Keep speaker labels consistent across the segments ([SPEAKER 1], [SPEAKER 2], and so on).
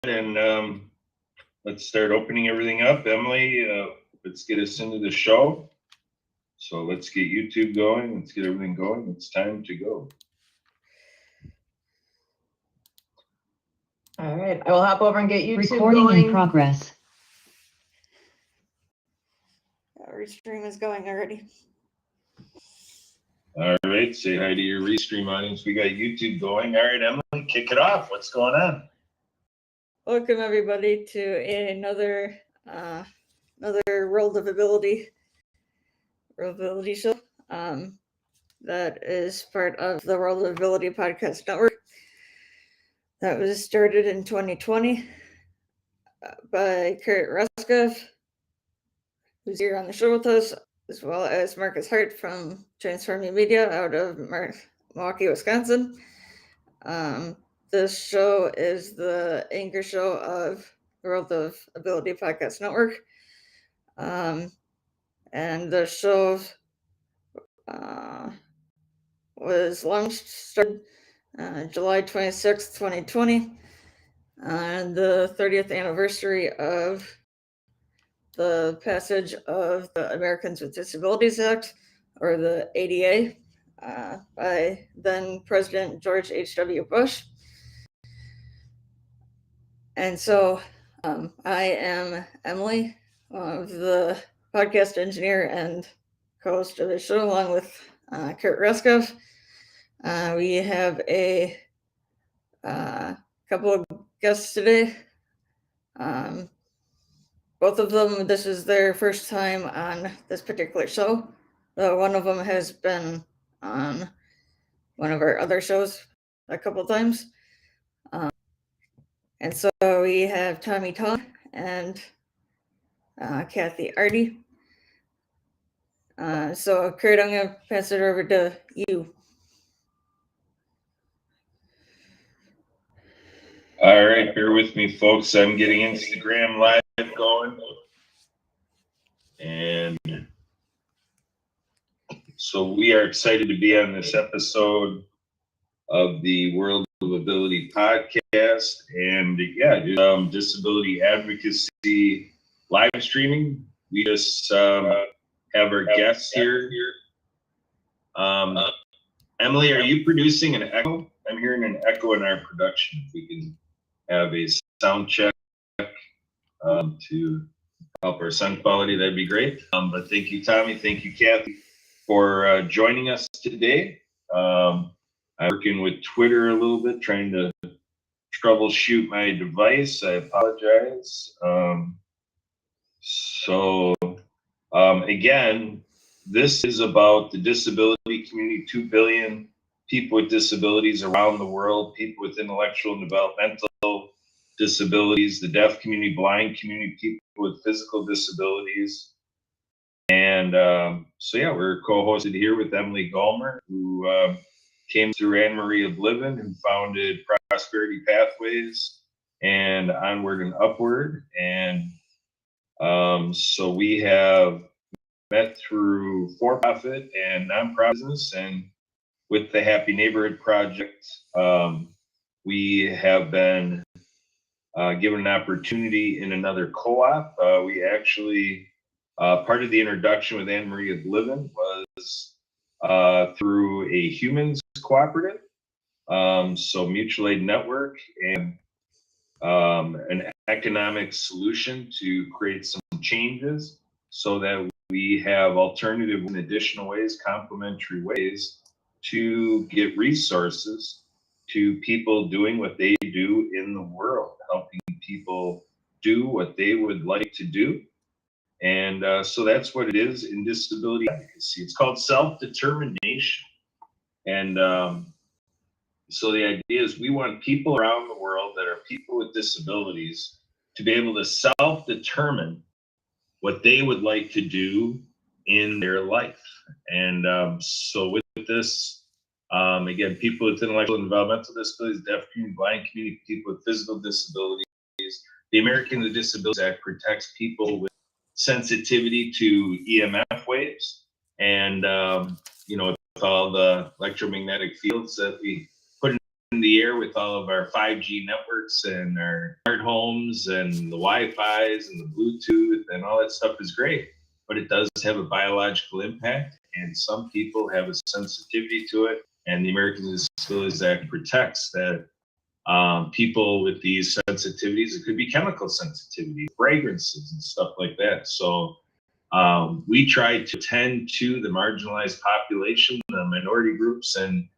[SPEAKER 1] and let's start opening everything up. Emily, let's get us into the show. So let's get YouTube going. Let's get everything going. It's time to go.
[SPEAKER 2] All right, I will hop over and get YouTube
[SPEAKER 3] Recording
[SPEAKER 2] going.
[SPEAKER 3] in progress.
[SPEAKER 4] Our stream is going already.
[SPEAKER 1] All right, say hi to your Restream audience. We got YouTube going. All right, Emily, kick it off. What's going on?
[SPEAKER 4] Welcome everybody to another World of Ability show. That is part of the World of Ability Podcast Network. That was started in 2020 by Kurt Ruskov, who's here on the show with us, as well as Marcus Hart from Transforming Media out of Milwaukee, Wisconsin. This show is the anchor show of the World of Ability Podcast Network. And the show was started July 26th, 2020, on the 30th anniversary of the passage of the Americans with Disabilities Act, or the ADA, by then President George H.W. Bush. And so I am Emily, the podcast engineer and co-host of the show, along with Kurt Ruskov. We have a couple of guests today. Both of them, this is their first time on this particular show. One of them has been on one of our other shows a couple times. And so we have Tommy Tong and Kathy Artie. So Kurt, I'm going to pass it over to you.
[SPEAKER 1] All right, bear with me, folks. I'm getting Instagram Live going. And so we are excited to be on this episode of the World of Ability podcast. And yeah, disability advocacy live streaming. We just have our guests here. Emily, are you producing an echo? I'm hearing an echo in our production. If we can have a sound check to help our sound quality, that'd be great. But thank you, Tommy. Thank you, Kathy, for joining us today. I'm working with Twitter a little bit, trying to troubleshoot my device. I apologize. Again, this is about the disability community, 2 billion people with disabilities around the world, people with intellectual and developmental disabilities, the deaf community, blind community, people with physical disabilities. And we're co-hosted here with Emily Gallmer, who came through Anne Marie of Livin, who founded Prosperity Pathways and Onward and Upward. And so we have met through for-profit and nonprofit business, and with the Happy Neighborhood Project, we have been given an opportunity in another co-op. We actually, part of the introduction with Anne Marie of Livin was through a humans cooperative, so mutual aid network, and an economic solution to create some changes so that we have alternative and additional ways, complementary ways to get resources to people doing what they do in the world, helping people do what they would like to do. And so that's what it is in disability advocacy. It's called self-determination. And so the idea is we want people around the world that are people with disabilities to be able to self-determine what they would like to do in their life. And so with this, again, people with intellectual and developmental disabilities, deaf community, blind community, people with physical disabilities, the Americans with Disabilities Act protects people with sensitivity to EMF waves, and with all the electromagnetic fields that we put the air with all of our 5G networks and our smart homes and the Wi-Fi's and the Bluetooth and all that stuff is great, but it does have a biological impact, and some people have a sensitivity to it, and the Americans with Disabilities Act protects that people with these sensitivities. It could be chemical sensitivity, fragrances and stuff like that. So we try to tend to the marginalized population, the minority groups, and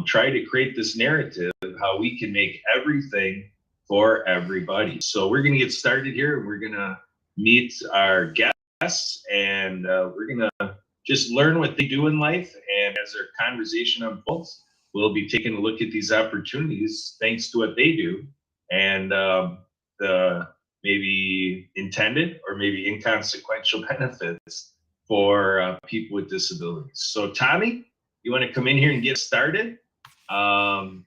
[SPEAKER 1] try to create this narrative of how we can make everything for everybody. So we're going to get started here, and we're going to meet our guests, and we're going to just learn what they do in life. And as our conversation unfolds, we'll be taking a look at these opportunities thanks to what they do, and the maybe intended or maybe inconsequential benefits for people with disabilities. So Tommy, you want to come in here and get started? Tommy,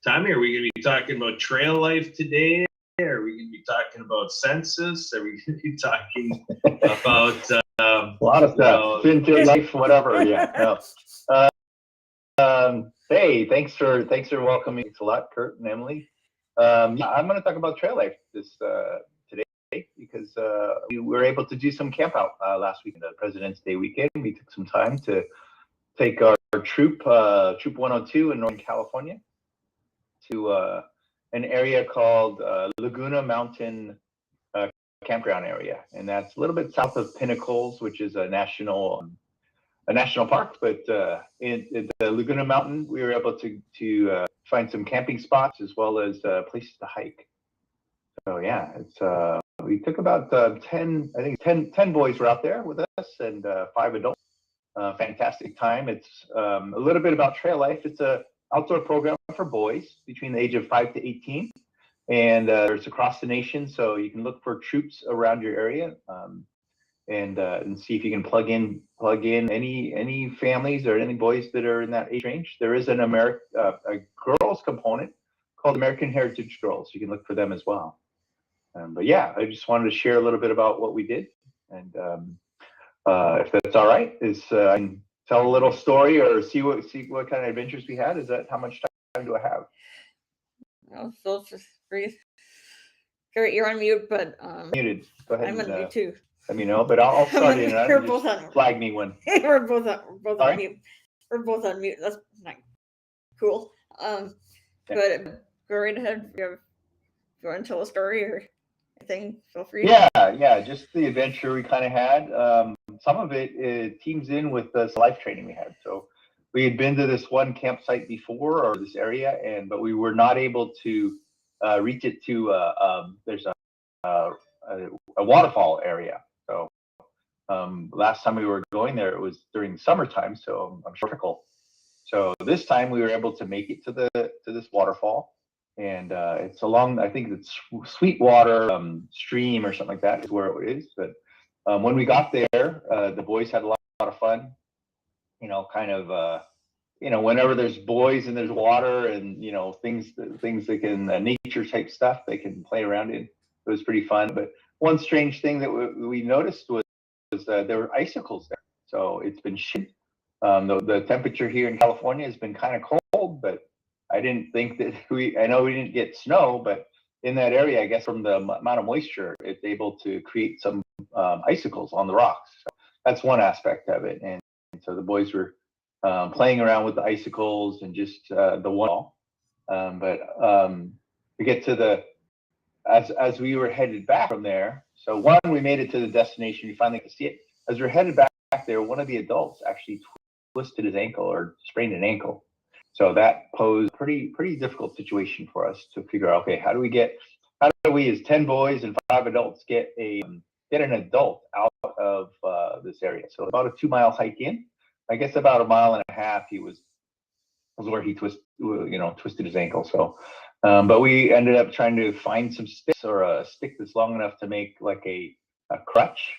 [SPEAKER 1] are we going to be talking about trail life today? Are we going to be talking about census? Are we going to be talking about
[SPEAKER 3] a lot of stuff, vintage life, whatever? Yeah. No. Hey, thanks for welcoming. Thanks a lot, Kurt and Emily. Yeah, I'm going to talk about trail life today because we were able to do some camp out last weekend, the President's Day weekend. We took some time to take our troop 102 in Northern California to an area called Laguna Mountain campground area, and that's a little bit south of Pinnacles, which is a national park. But in the Laguna Mountain, we were able to find some camping spots as well as places to hike. So yeah, it's we took about 10 boys were out there with us, and 5 adults. Fantastic time. It's a little bit about trail life. It's a outdoor program for boys between the age of 5 to 18, and it's across the nation. So you can look for troops around your area, and see if you can plug in any families or any boys that are in that age range. There is a girls component called American Heritage Girls. You can look for them as well. But yeah, I just wanted to share a little bit about what we did, and if that's all right, I can tell a little story or see what kind of adventures we had. Is that how much time do I have?
[SPEAKER 4] Well, feel free. Kurt, you're on mute, but
[SPEAKER 3] Muted. Go ahead.
[SPEAKER 4] I'm on mute too.
[SPEAKER 3] Let me know, but I'll start in.
[SPEAKER 4] We're both on.
[SPEAKER 3] Flag me when.
[SPEAKER 4] We're both on mute. We're both on mute. That's not cool. But go right ahead. If you want to tell a story or anything, feel free.
[SPEAKER 3] Yeah. Just the adventure we kind of had. Some of it teams in with this life training we had. So we had been to this one campsite before, or this area, but we were not able to reach it to. There's a waterfall area. So last time we were going there, it was during the summertime, so I'm sure fickle. So this time we were able to make it to this waterfall, and it's along, I think it's Sweetwater stream or something like that is where it is. But when we got there, the boys had a lot of fun. Whenever there's boys and there's water and things they can nature type stuff they can play around in. It was pretty fun. But one strange thing that we noticed was there were icicles there. So it's been shit. The temperature here in California has been kind of cold, but I didn't think that I know we didn't get snow, but in that area, I guess from the amount of moisture, it's able to create some icicles on the rocks. So that's one aspect of it. And so the boys were playing around with the icicles and just the wall. But we get to as we were headed back from there. So one, we made it to the destination. We finally got to see it. As we're headed back there, one of the adults actually twisted his ankle or sprained an ankle. So that posed a pretty difficult situation for us to figure out. Okay, how do we as 10 boys and 5 adults get an adult out of this area? So about a 2-mile hike in. I guess about a mile and a half he was where he twisted his ankle. So but we ended up trying to find some sticks or a stick that's long enough to make like a crutch,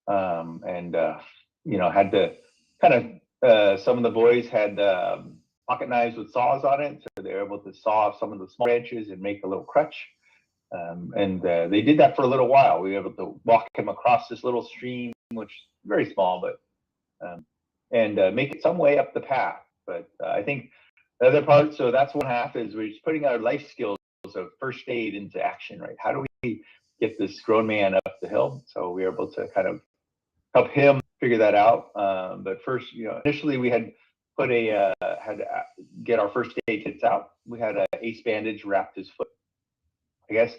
[SPEAKER 3] and had to kind of some of the boys had pocket knives with saws on it, so they were able to saw off some of the small branches and make a little crutch. And they did that for a little while. We were able to walk him across this little stream, which is very small, but and make it some way up the path. But I think The other part, so that's one half, is we're just putting our life skills of first aid into action, right? How do we get this grown man up the hill? So we were able to kind of help him figure that out. But first, initially we had put had to get our first aid kits out. We had an ace bandage wrapped his foot. I guess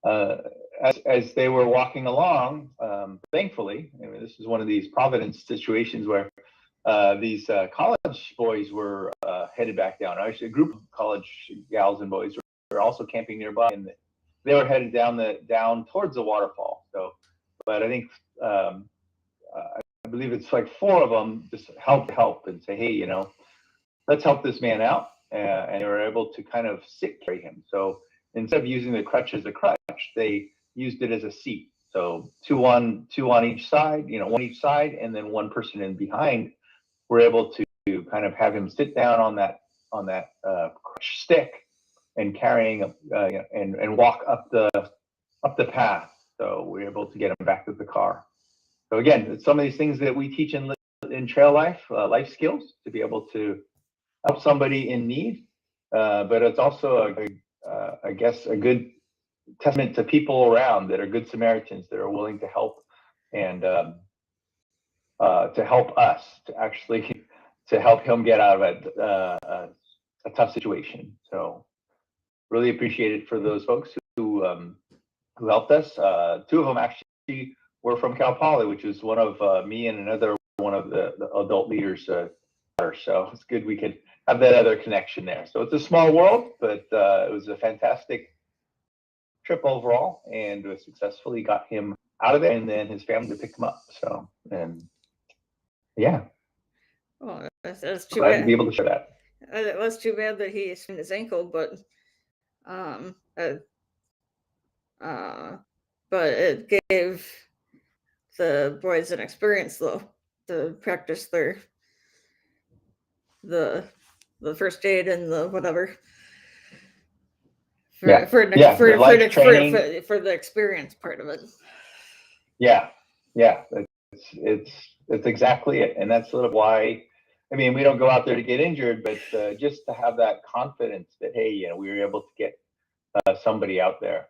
[SPEAKER 3] as they were walking along, thankfully, I mean, this is one of these Providence situations where these college boys were headed back down. Actually, a group of college gals and boys were also camping nearby, and they were headed down towards the waterfall. So, but I think I believe it's like 4 of them just help and say, hey, let's help this man out, and they were able to kind of sit carry him. So instead of using the crutch as a crutch, they used it as a seat. So two on each side, one each side, and then one person in behind. We're able to kind of have him sit down on that crutch stick and carrying and walk up the path. So we're able to get him back to the car. So again, it's some of these things that we teach in trail life skills, to be able to help somebody in need. But it's also I guess a good testament to people around that are good Samaritans, that are willing to help and to help us to help him get out of a tough situation. So really appreciate it for those folks who helped us. 2 of them actually were from Cal Poly, which is one of me and another one of the adult leaders. So it's good we could have that other connection there. So it's a small world, but it was a fantastic trip overall, and we successfully got him out of there, and then his family to pick him up. So, and yeah.
[SPEAKER 4] Well, that's too
[SPEAKER 3] Glad
[SPEAKER 4] bad.
[SPEAKER 3] to be able to share that.
[SPEAKER 4] It was too bad that he sprained his ankle, but it gave the boys an experience, though, to practice the first aid and the whatever for the experience part of it.
[SPEAKER 3] Yeah, it's exactly it, and that's sort of why. I mean, we don't go out there to get injured, but just to have that confidence that, hey, we were able to get somebody out there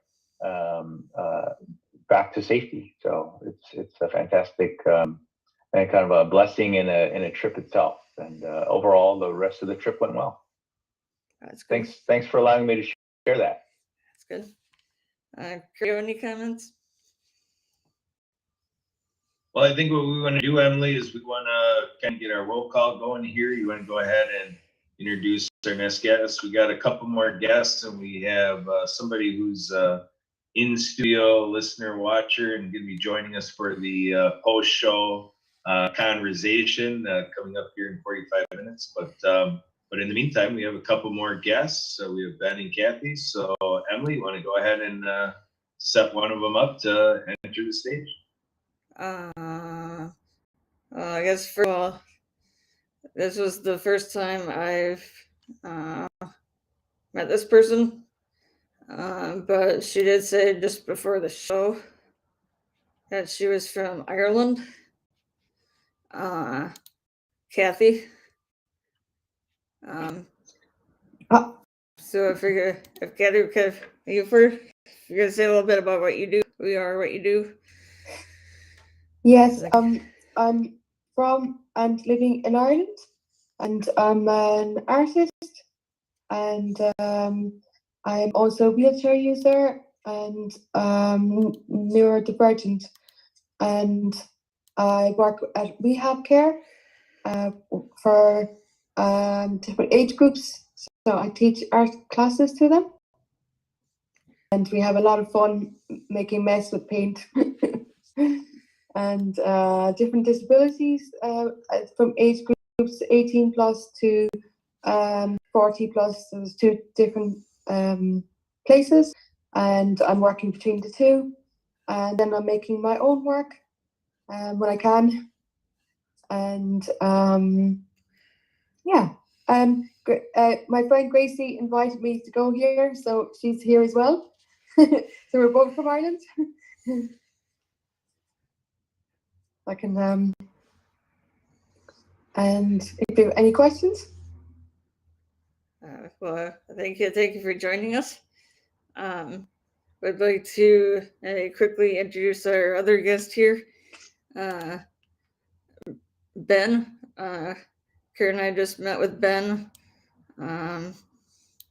[SPEAKER 3] back to safety. So it's a fantastic and kind of a blessing in a trip itself. And overall, the rest of the trip went well.
[SPEAKER 4] That's good.
[SPEAKER 3] Thanks for allowing me to share that.
[SPEAKER 4] That's good. Do you have any comments?
[SPEAKER 1] Well, I think what we want to do, Emily, is we want to kind of get our roll call going here. You want to go ahead and introduce our next guest. We got a couple more guests, and we have somebody who's in studio, listener, watcher, and going to be joining us for the post-show conversation coming up here in 45 minutes. But in the meantime, we have a couple more guests. So we have Ben and Kathy. So Emily, you want to go ahead and set one of them up to enter the stage?
[SPEAKER 4] I guess for all, this was the first time I've met this person, but she did say just before the show that she was from Ireland. Kathy. So I figure if Kathy could, you first, you're gonna say a little bit about what you do, who you are, what you do.
[SPEAKER 5] Yes, I'm from and living in Ireland, and I'm an artist, and I'm also a wheelchair user and neurodivergent, and I work at rehab care for different age groups. So I teach art classes to them, and we have a lot of fun making mess with paint. And different disabilities from age groups 18 plus to 40 plus. There's 2 different places, and I'm working between the 2, and then I'm making my own work when I can. And my friend Gracie invited me to go here, so she's here as well. So we're both from Ireland. I can and if you have any questions.
[SPEAKER 4] Well, thank you for joining us. I'd like to quickly introduce our other guest here, Ben. Kurt and I just met with Ben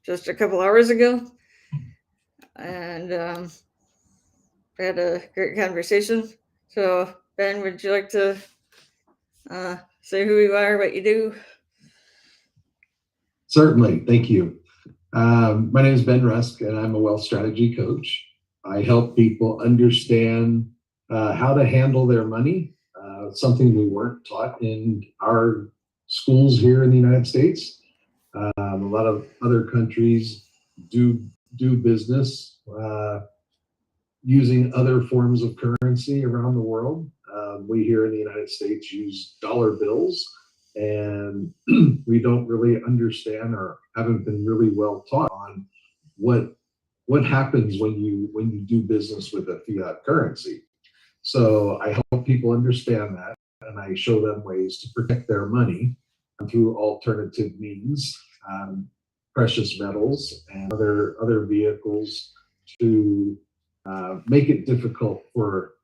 [SPEAKER 4] just a couple hours ago, and we had a great conversation. So, Ben, would you like to say who you are, what you do?
[SPEAKER 6] Certainly, thank you. My name is Ben Rusk, and I'm a wealth strategy coach. I help people understand how to handle their money, something we weren't taught in our schools here in the United States. A lot of other countries do business using other forms of currency around the world. We here in the United States use dollar bills, and we don't really understand or haven't been really well taught on what happens when you do business with a fiat currency. So I help people understand that, and I show them ways to protect their money through alternative means, precious metals and other vehicles to make it difficult for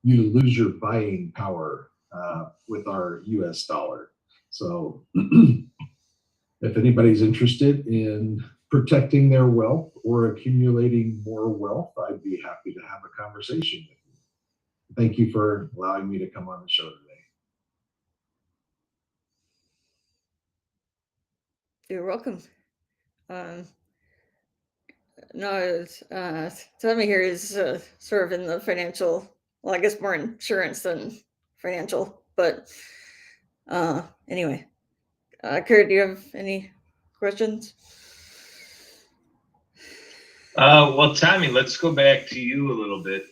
[SPEAKER 6] you to lose your buying power with our US dollar. So if anybody's interested in protecting their wealth or accumulating more wealth, I'd be happy to have a conversation with you. Thank you for allowing me to come on the show today.
[SPEAKER 4] You're welcome. No, Tommy here is sort of in the financial, well, I guess more insurance than financial, but anyway. Kurt, do you have any questions?
[SPEAKER 1] Well, Tommy, let's go back to you a little bit.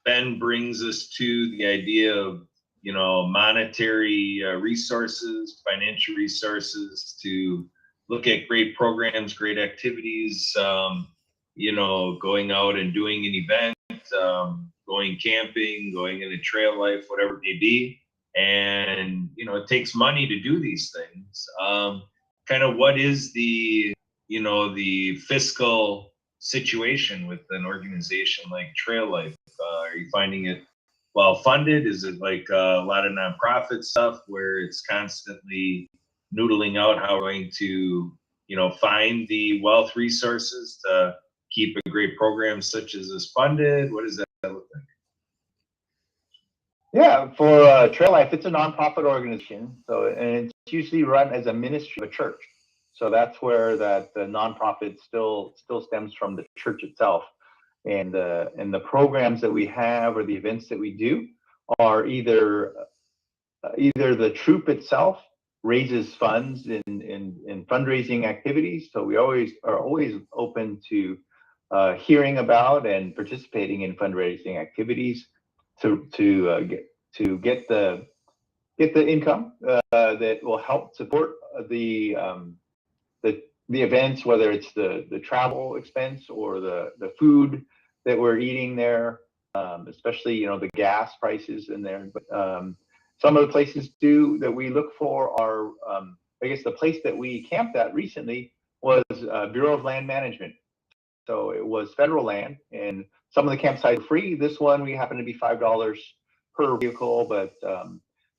[SPEAKER 1] Ben brings us to the idea of, monetary resources, financial resources to look at great programs, great activities, going out and doing an event, going camping, going in a trail life, whatever it may be. And, it takes money to do these things. Kind of what is the fiscal situation with an organization like Trail Life? Are you finding it well funded? Is it like a lot of nonprofit stuff where it's constantly noodling out how we're going to, find the wealth resources to keep a great program such as this funded? What does that look like?
[SPEAKER 3] Yeah, for Trail Life, it's a nonprofit organization, so and it's usually run as a ministry of a church. So that's where the nonprofit still stems from the church itself, and the programs that we have or the events that we do are either the troop itself raises funds in fundraising activities. So we are always open to hearing about and participating in fundraising activities to get the income that will help support the events, whether it's the travel expense or the food that we're eating there, especially the gas prices in there. But some of the places that we look for are, I guess the place that we camped at recently was Bureau of Land Management. So it was federal land, and some of the campsites were free. This one we happen to be $5 per vehicle, but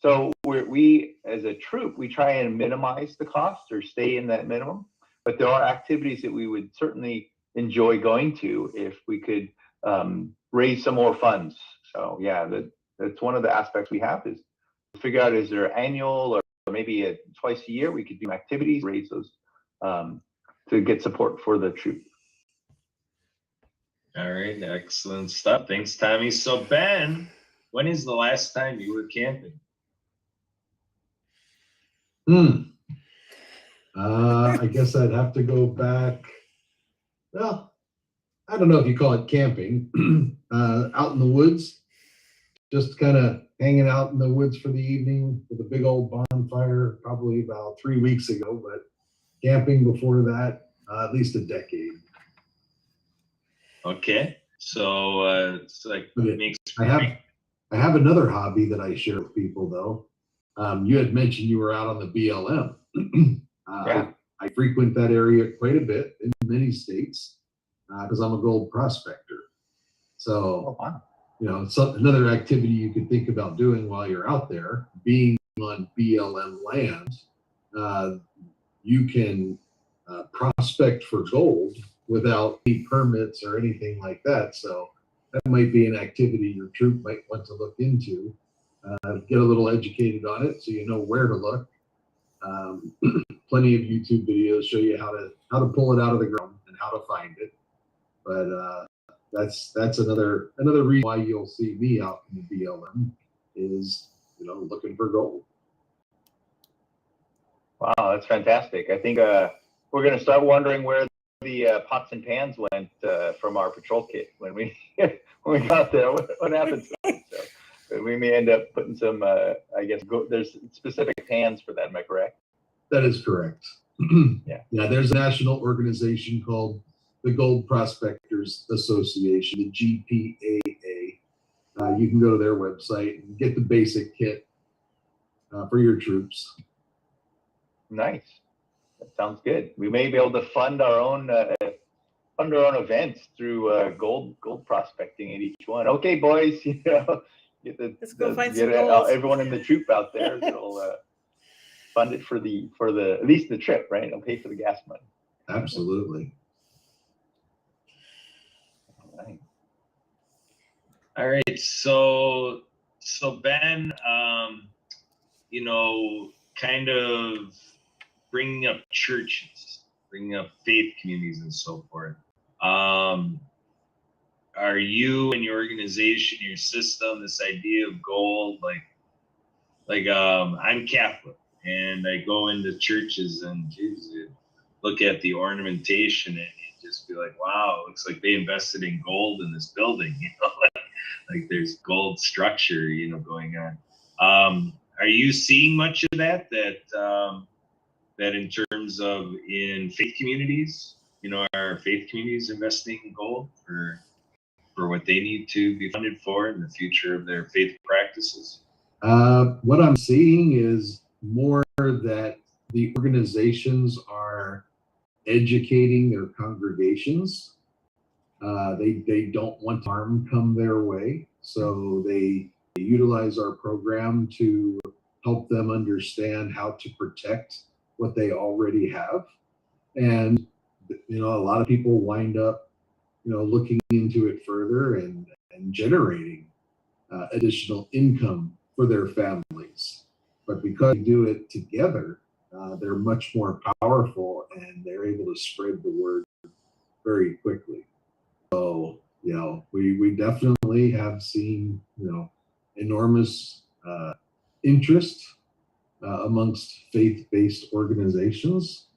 [SPEAKER 3] so we as a troop, we try and minimize the cost or stay in that minimum. But there are activities that we would certainly enjoy going to if we could raise some more funds. So yeah, that's one of the aspects we have is to figure out, is there annual or maybe twice a year we could do activities, raise those to get support for the troop.
[SPEAKER 1] All right, excellent stuff. Thanks, Tommy. So Ben, when is the last time you were camping?
[SPEAKER 6] I guess I'd have to go back. Well, I don't know if you call it camping, out in the woods, just kind of hanging out in the woods for the evening with a big old bonfire, probably about 3 weeks ago, but camping before that, at least a decade.
[SPEAKER 1] Okay, so it's like
[SPEAKER 6] Okay.
[SPEAKER 1] makes
[SPEAKER 6] I have another hobby that I share with people though. You had mentioned you were out on the BLM.
[SPEAKER 3] Yeah.
[SPEAKER 6] I frequent that area quite a bit in many states because I'm a gold prospector. So,
[SPEAKER 3] Oh, wow.
[SPEAKER 6] you know, it's another activity you could think about doing while you're out there, being on BLM land. You can prospect for gold without any permits or anything like that. So that might be an activity your troop might want to look into. Get a little educated on it so you know where to look. Plenty of YouTube videos show you how to pull it out of the ground and how to find it. But that's another reason why you'll see me out in the BLM is, you know, looking for gold.
[SPEAKER 3] Wow, that's fantastic. I think we're going to start wondering where the pots and pans went from our patrol kit when we when we got there. What happened to them? So we may end up putting some. I guess there's specific pans for that. Am I correct?
[SPEAKER 6] That is correct.
[SPEAKER 3] Yeah.
[SPEAKER 6] Yeah, there's a national organization called the Gold Prospectors Association, the GPAA. You can go to their website and get the basic kit for your troops.
[SPEAKER 3] Nice. That sounds good. We may be able to fund our own events through gold prospecting at each one. Okay, boys, you know,
[SPEAKER 4] Let's go find some gold.
[SPEAKER 3] Everyone in the troop out there will fund it for the at least the trip, right? It'll pay for the gas money.
[SPEAKER 6] Absolutely.
[SPEAKER 3] All right.
[SPEAKER 1] All right, so Ben, you know, kind of bringing up churches, bringing up faith communities and so forth. Are you and your organization, your system, this idea of gold, I'm Catholic and I go into churches and geez, you look at the ornamentation and you just be like, wow, it looks like they invested in gold in this building, you know, like there's gold structure, you know, going on. Are you seeing much of that in terms of in faith communities, you know, are faith communities investing in gold for what they need to be funded for in the future of their faith practices?
[SPEAKER 6] What I'm seeing is more that the organizations are educating their congregations. They don't want harm come their way, so they utilize our program to help them understand how to protect what they already have. And you know, a lot of people wind up, you know, looking into it further and generating additional income for their families. But because they do it together, they're much more powerful and they're able to spread the word very quickly. So, you know, we definitely have seen, you know, enormous interest amongst faith-based organizations.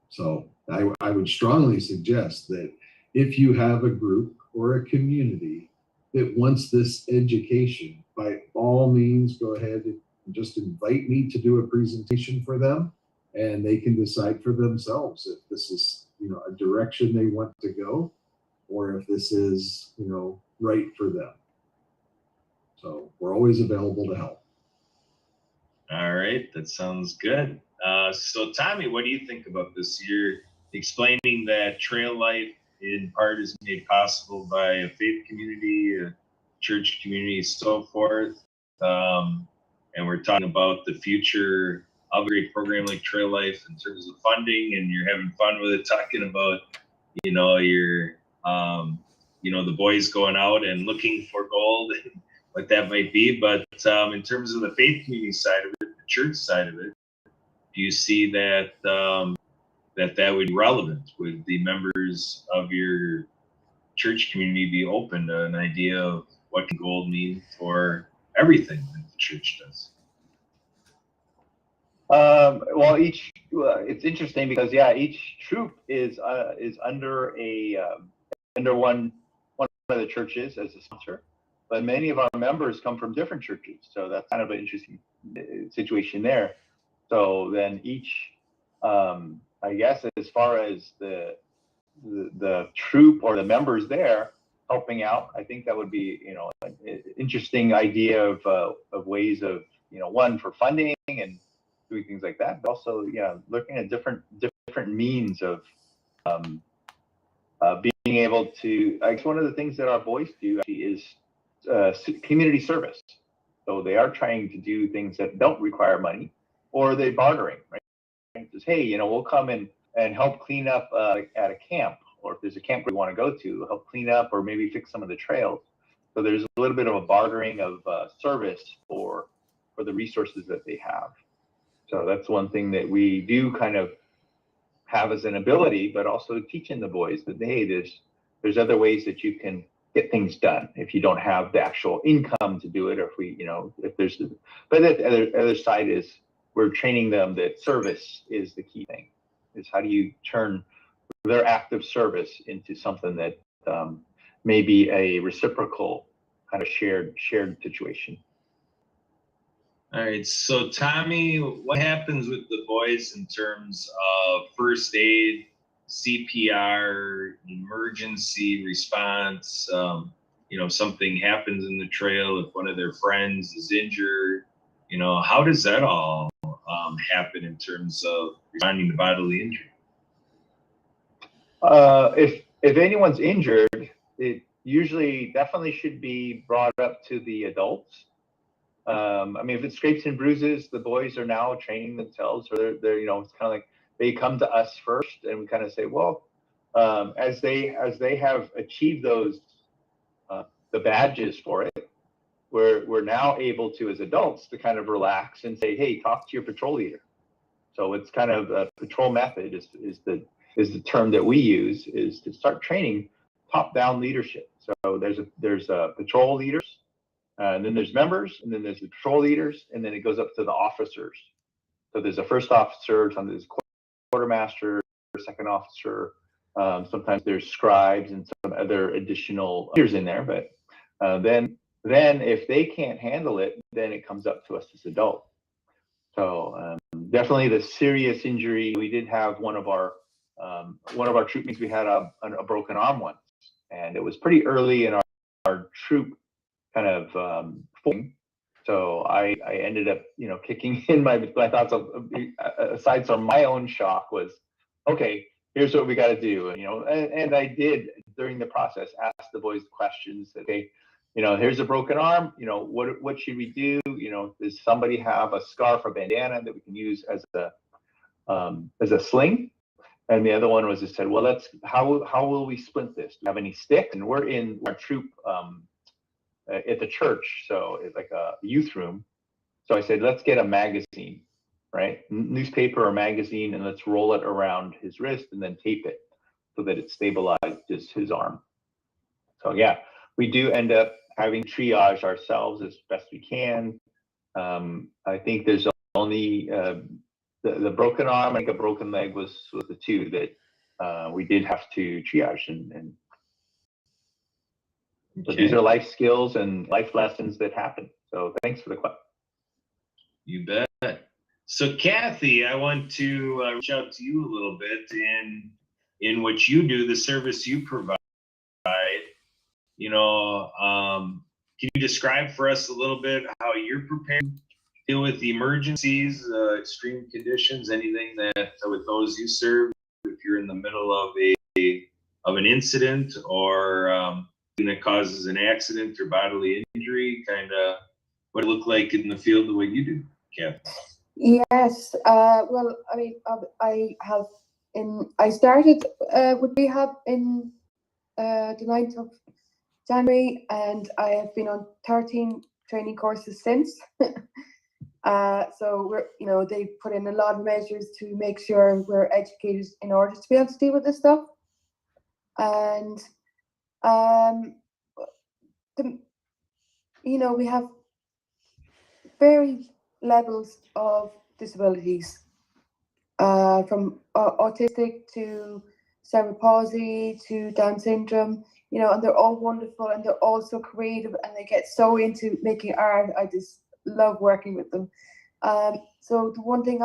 [SPEAKER 6] So I would strongly suggest that if you have a group or a community that wants this education, by all means, go ahead and just invite me to do a presentation for them, and they can decide for themselves if this is, you know, a direction they want to go, or if this is, you know, right for them. So we're always available to help.
[SPEAKER 1] All right, that sounds good. So Tommy, what do you think about this? You're explaining that trail life in part is made possible by a faith community, a church community, so forth. And we're talking about the future of a great program like Trail Life in terms of funding, and you're having fun with it, talking about, you know, your, you know, the boys going out and looking for gold and what that might be. But in terms of the faith community side of it, the church side of it, do you see that that would be relevant? Would the members of your church community be open to an idea of what can gold mean for everything that the church does?
[SPEAKER 3] Well, it's interesting because each troop is under under one of the churches as a sponsor, but many of our members come from different churches, so that's kind of an interesting situation there. So then each, I guess, as far as the troop or the members there helping out. I think that would be, an interesting idea of ways of, one for funding and doing things like that, but also, looking at different means of being able to. I guess one of the things that our boys do actually is community service. So they are trying to do things that don't require money, or they're bartering, right? Says, hey, we'll come and help clean up at a camp, or if there's a camp we want to go to, help clean up or maybe fix some of the trails. So there's a little bit of a bartering of service for the resources that they have. So that's one thing that we do kind of have as an ability, but also teaching the boys that, hey, there's other ways that you can get things done if you don't have the actual income to do it, or if there's, but the other side is we're training them that service is the key thing. Is how do you turn their act of service into something that may be a reciprocal kind of shared situation.
[SPEAKER 1] All right, so Tommy, what happens with the boys in terms of first aid, CPR, emergency response? Something happens in the trail, if one of their friends is injured, how does that all happen in terms of responding to bodily injury?
[SPEAKER 3] If anyone's injured, it usually definitely should be brought up to the adults. If it's scrapes and bruises, the boys are now training themselves, or they're it's kind of like they come to us first, and we kind of say, well, as they have achieved those the badges for it, we're now able to, as adults, to kind of relax and say, hey, talk to your patrol leader. So it's kind of a patrol method is the term that we use, is to start training top-down leadership. So there's patrol leaders. And then there's members, and then there's the patrol leaders, and then it goes up to the officers. So there's a first officer, sometimes there's quartermaster, second officer. Sometimes there's scribes and some other additional leaders in there. But then if they can't handle it, then it comes up to us as adults. So definitely the serious injury. We did have one of our troop meets. We had a broken arm once, and it was pretty early in our troop kind of forming. So I ended up, kicking in my thoughts of, aside from my own shock, was, okay, here's what we got to do. And I did, during the process, ask the boys questions. Okay, here's a broken arm. What should we do? Does somebody have a scarf or bandana that we can use as a sling? And the other one was, just said, well, how will we splint this? Do we have any sticks? And we're in our troop at the church, so it's like a youth room. So I said, let's get a magazine, right? Newspaper or magazine, and let's roll it around his wrist and then tape it so that it stabilizes his arm. So yeah, we do end up having triage ourselves as best we can. I think there's only the broken arm, I think a broken leg was the two that we did have to triage and so these are life skills and life lessons that happen. So thanks for the question.
[SPEAKER 1] You bet. So Kathy, I want to reach out to you a little bit in what you do, the service you provide. Can you describe for us a little bit how you're prepared to deal with emergencies, extreme conditions, anything that with those you serve, if you're in the middle of an incident or that causes an accident or bodily injury, kind of what it look like in the field the way you do, Kathy?
[SPEAKER 5] Yes. Well, I started with rehab in the 9th of January, and I have been on 13 training courses since. So they put in a lot of measures to make sure we're educated in order to be able to deal with this stuff. And we have varied levels of disabilities, from autistic to cerebral palsy to Down syndrome, and they're all wonderful, and they're all so creative, and they get so into making art. I just love working with them. So the one thing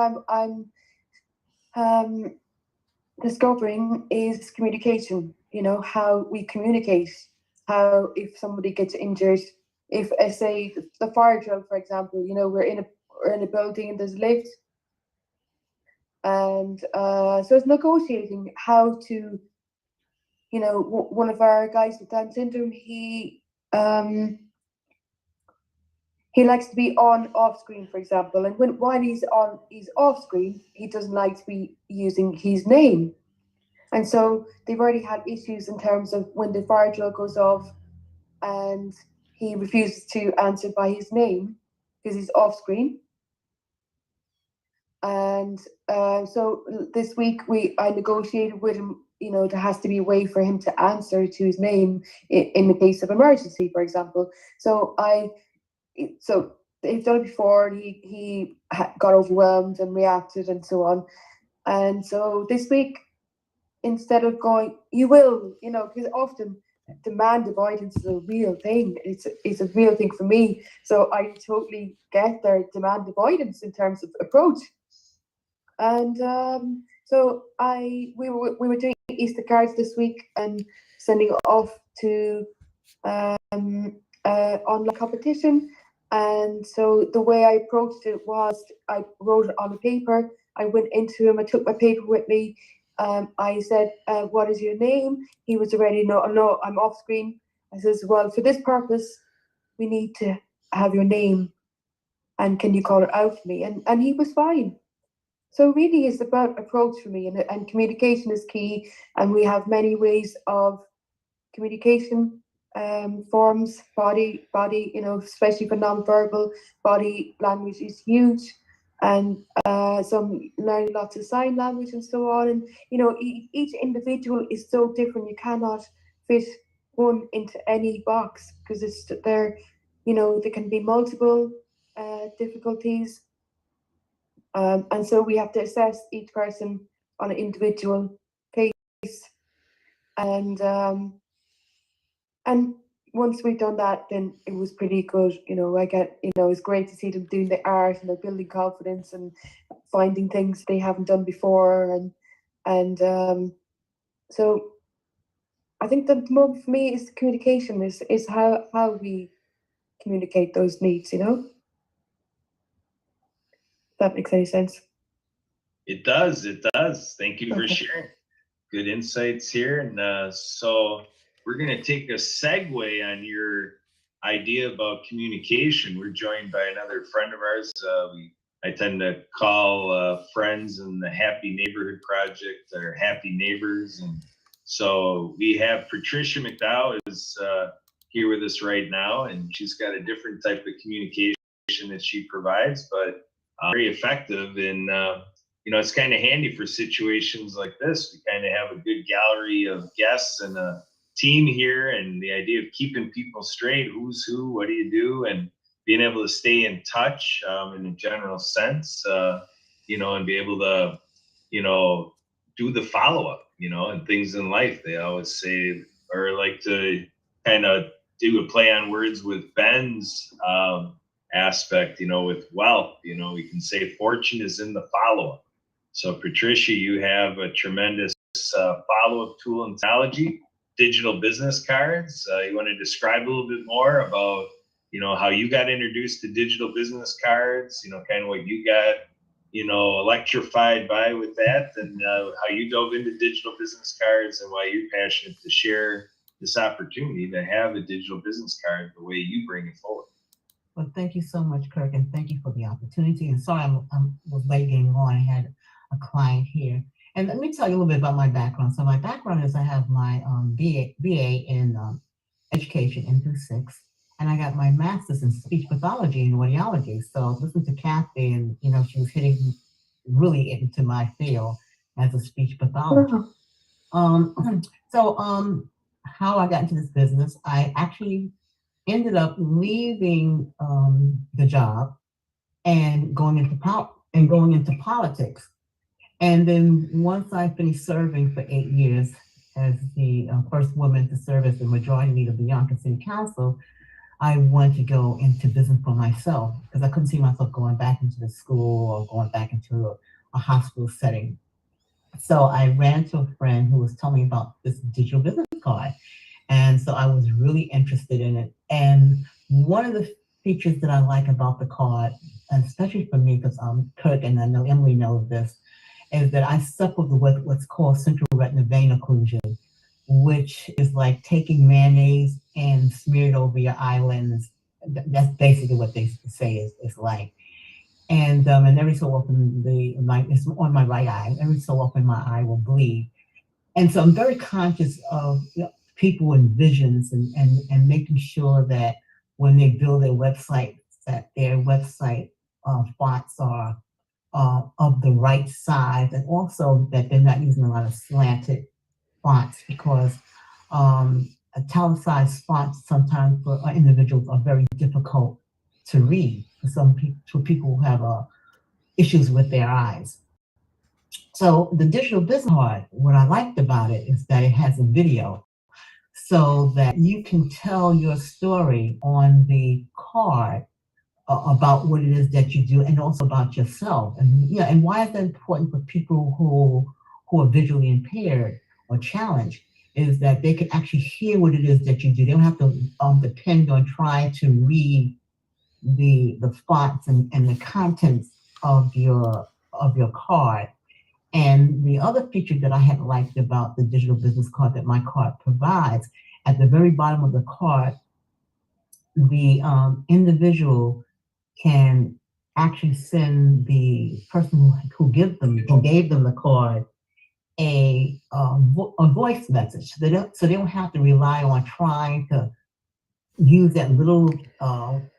[SPEAKER 5] I'm discovering is communication, how we communicate how if somebody gets injured, if say the fire drill, for example, we're in a building and there's a lift, and so it's negotiating how to, one of our guys with Down syndrome, he likes to be on off screen, for example, and while he's off screen, he doesn't like to be using his name. And so they've already had issues in terms of when the fire drill goes off and he refuses to answer by his name because he's off screen. And so this week I negotiated with him, there has to be a way for him to answer to his name in the case of emergency, for example. So they've done it before. He got overwhelmed and reacted and so on. And so this week, instead of going, you will, because often demand avoidance is a real thing. It's a real thing for me. So I totally get their demand avoidance in terms of approach. And so we were doing Easter cards this week and sending it off to online competition. And so the way I approached it was I wrote it on a paper. I went into him. I took my paper with me. I said, "What is your name?" He was already, no, I'm off screen. I says, "Well, for this purpose, we need to have your name, and can you call it out for me?" And he was fine. So really, it's about approach for me, and communication is key. And we have many ways of communication. Forms, body, especially for non-verbal, body language is huge, and some learning lots of sign language and so on. And each individual is so different. You cannot fit one into any box because there can be multiple difficulties, and so we have to assess each person on an individual case, and once we've done that, then it was pretty good. It's great to see them doing the art and they're building confidence and finding things they haven't done before. And so I think the moment for me is communication, is how we communicate those needs, If that makes any sense.
[SPEAKER 1] It does. It does. Thank you for
[SPEAKER 5] Okay.
[SPEAKER 1] sharing. Good insights here. And so we're going to take a segue on your idea about communication. We're joined by another friend of ours. I tend to call friends in the Happy Neighborhood Project or Happy Neighbors. And so we have Patricia McDowell is here with us right now, and she's got a different type of communication that she provides, but very effective. And it's kind of handy for situations like this. We kind of have a good gallery of guests and a team here, and the idea of keeping people straight, who's who, what do you do, and being able to stay in touch in a general sense, and be able to, do the follow-up, and things in life. They always say, or like to kind of do a play on words with Ben's aspect, with wealth, we can say fortune is in the follow-up. So Patricia, you have a tremendous follow-up tool and technology, digital business cards. You want to describe a little bit more about, how you got introduced to digital business cards, kind of what you got, electrified by with that, and how you dove into digital business cards and why you're passionate to share this opportunity to have a digital business card the way you bring it forward.
[SPEAKER 7] Well, thank you so much, Kirk, and thank you for the opportunity. And sorry I was late getting on. I had a client here. And let me tell you a little bit about my background. So my background is I have my BA in education in through 6, and I got my master's in speech pathology and audiology. So listen to Kathy, and she was hitting really into my field as a speech pathologist. How I got into this business, I actually ended up leaving the job and going into politics. And then once I finished serving for 8 years as the first woman to serve as the majority leader of the Yonkers City Council, I wanted to go into business for myself because I couldn't see myself going back into the school or going back into a hospital setting. So I ran to a friend who was telling me about this digital business card. And so I was really interested in it. And one of the features that I like about the card, and especially for me, because Kirk and I know Emily knows this, is that I suffer with what's called central retinal vein occlusion, which is like taking mayonnaise and smear it over your eyelids. That's basically what they say is like. And every so often it's on my right eye. Every so often my eye will bleed. And so I'm very conscious of people and visions and making sure that when they build their website, that their website fonts are of the right size, and also that they're not using a lot of slanted fonts, because italicized fonts sometimes for individuals are very difficult to read for some people, for people who have issues with their eyes. So the digital business card, what I liked about it is that it has a video, so that you can tell your story on the card about what it is that you do, and also about yourself. And yeah, and why is that important for people who are visually impaired or challenged, is that they can actually hear what it is that you do. They don't have to depend on trying to read the fonts and the contents of your card. And the other feature that I had liked about the digital business card that my card provides, at the very bottom of the card, the individual can actually send the person who gave them the card a voice message. So they don't have to rely on trying to use that little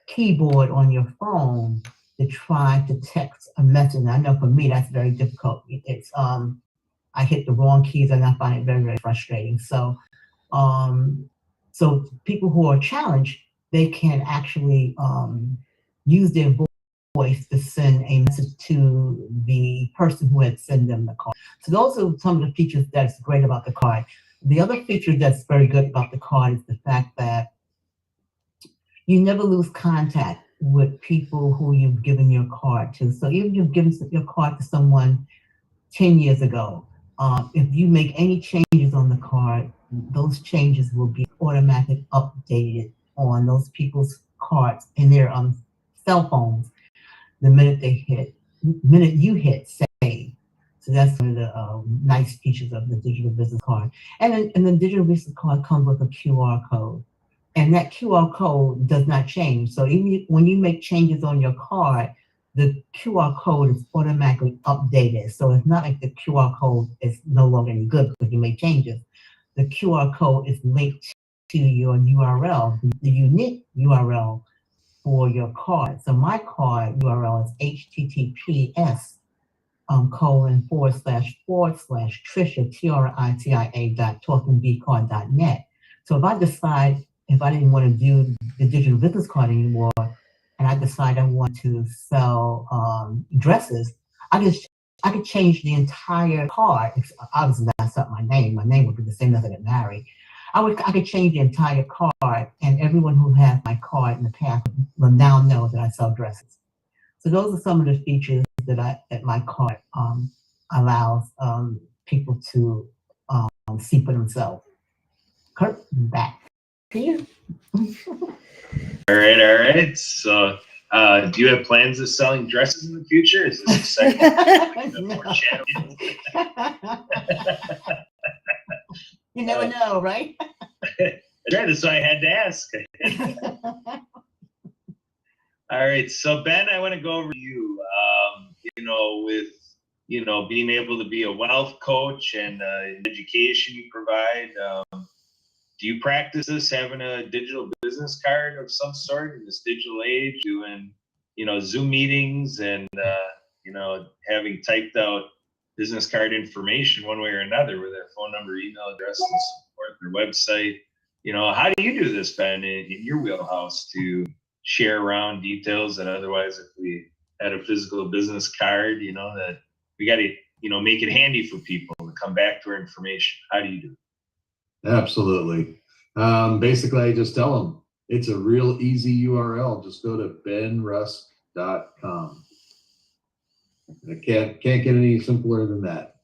[SPEAKER 7] keyboard on your phone to try to text a message. And I know for me that's very difficult. It's I hit the wrong keys and I find it very, very frustrating. So so people who are challenged, they can actually use their voice to send a message to the person who had sent them the card. So those are some of the features that's great about the card. The other feature that's very good about the card is the fact that you never lose contact with people who you've given your card to. So even if you've given your card to someone 10 years ago, if you make any changes on the card, those changes will be automatically updated on those people's cards in their cell phones the minute you hit save. So that's one of the nice features of the digital business card. And the digital business card comes with a QR code. And that QR code does not change. So even when you make changes on your card, the QR code is automatically updated. So it's not like the QR code is no longer any good because you made changes. The QR code is linked to your URL, the unique URL for your card. So my card URL is https ://Tricia TRITIA.talkingbeatcard.net. So if I didn't want to do the digital business card anymore, and I decide I want to sell dresses, I could change the entire card. Obviously, that's not my name. My name would be the same as I get married. I could change the entire card, and everyone who had my card in the past will now know that I sell dresses. So those are some of the features that my card allows people to see for themselves. Kurt, back to you.
[SPEAKER 1] All right. So, do you have plans of selling dresses in the future? Is this exciting?
[SPEAKER 7] You never know, right?
[SPEAKER 1] That's why I had to ask. All right. So, Ben, I want to go over to you. With being able to be a wealth coach and education you provide. Do you practice this, having a digital business card of some sort in this digital age, doing, Zoom meetings and, having typed out business card information one way or another with their phone number, email address, and so forth, their website? How do you do this, Ben, in your wheelhouse to share around details that otherwise, if we had a physical business card, that we got to, make it handy for people to come back to our information? How do you do it?
[SPEAKER 6] Absolutely. Basically, I just tell them it's a real easy URL. Just go to benrusk.com. It can't get any simpler than that.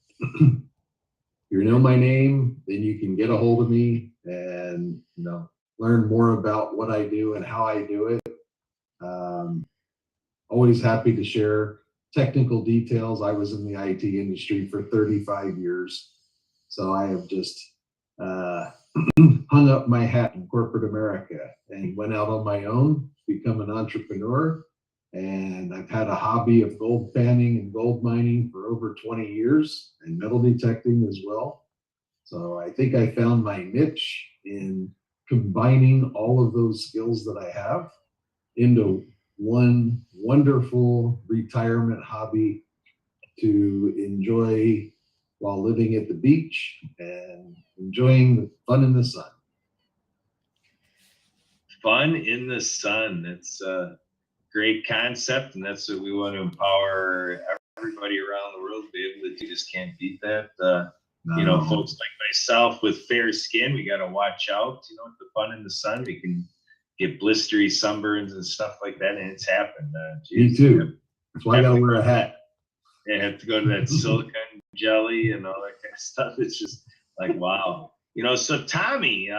[SPEAKER 6] you know my name, then you can get a hold of me and, learn more about what I do and how I do it. Always happy to share technical details. I was in the IT industry for 35 years. So I have just hung up my hat in corporate America and went out on my own, become an entrepreneur. And I've had a hobby of gold panning and gold mining for over 20 years and metal detecting as well. So I think I found my niche in combining all of those skills that I have into one wonderful retirement hobby to enjoy while living at the beach and enjoying the fun in the sun.
[SPEAKER 1] Fun in the sun. That's a great concept, and that's what we want to empower everybody around the world to be able to do. Just can't beat that. Folks like myself with fair skin, we got to watch out. With the fun in the sun, we can get blistery sunburns and stuff like that, and it's happened.
[SPEAKER 6] Me too. That's why I gotta wear a hat.
[SPEAKER 1] Yeah, have to go to that silicone jelly and all that kind of stuff. It's just like, wow. So Tommy,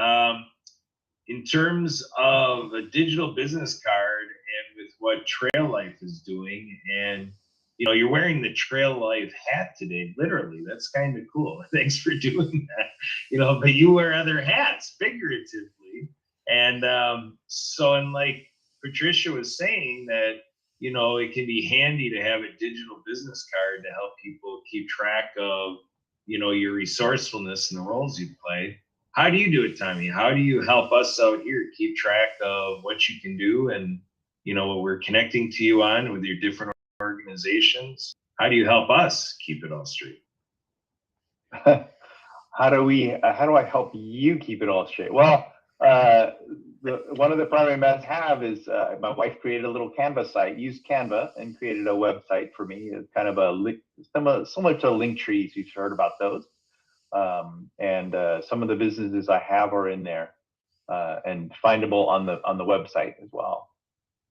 [SPEAKER 1] in terms of a digital business card and with what Trail Life is doing, and you're wearing the Trail Life hat today, literally. That's kind of cool. Thanks for doing that. But you wear other hats figuratively. And and like Patricia was saying, that it can be handy to have a digital business card to help people keep track of your resourcefulness and the roles you play. How do you do it, Tommy? How do you help us out here keep track of what you can do and what we're connecting to you on with your different organizations? How do you help us keep it all straight?
[SPEAKER 3] How do I help you keep it all straight? Well, one of the primary methods is my wife created a little Canva site, used Canva, and created a website for me. It's kind of similar to Linktree, if you've heard about those. And some of the businesses I have are in there and findable on the website as well.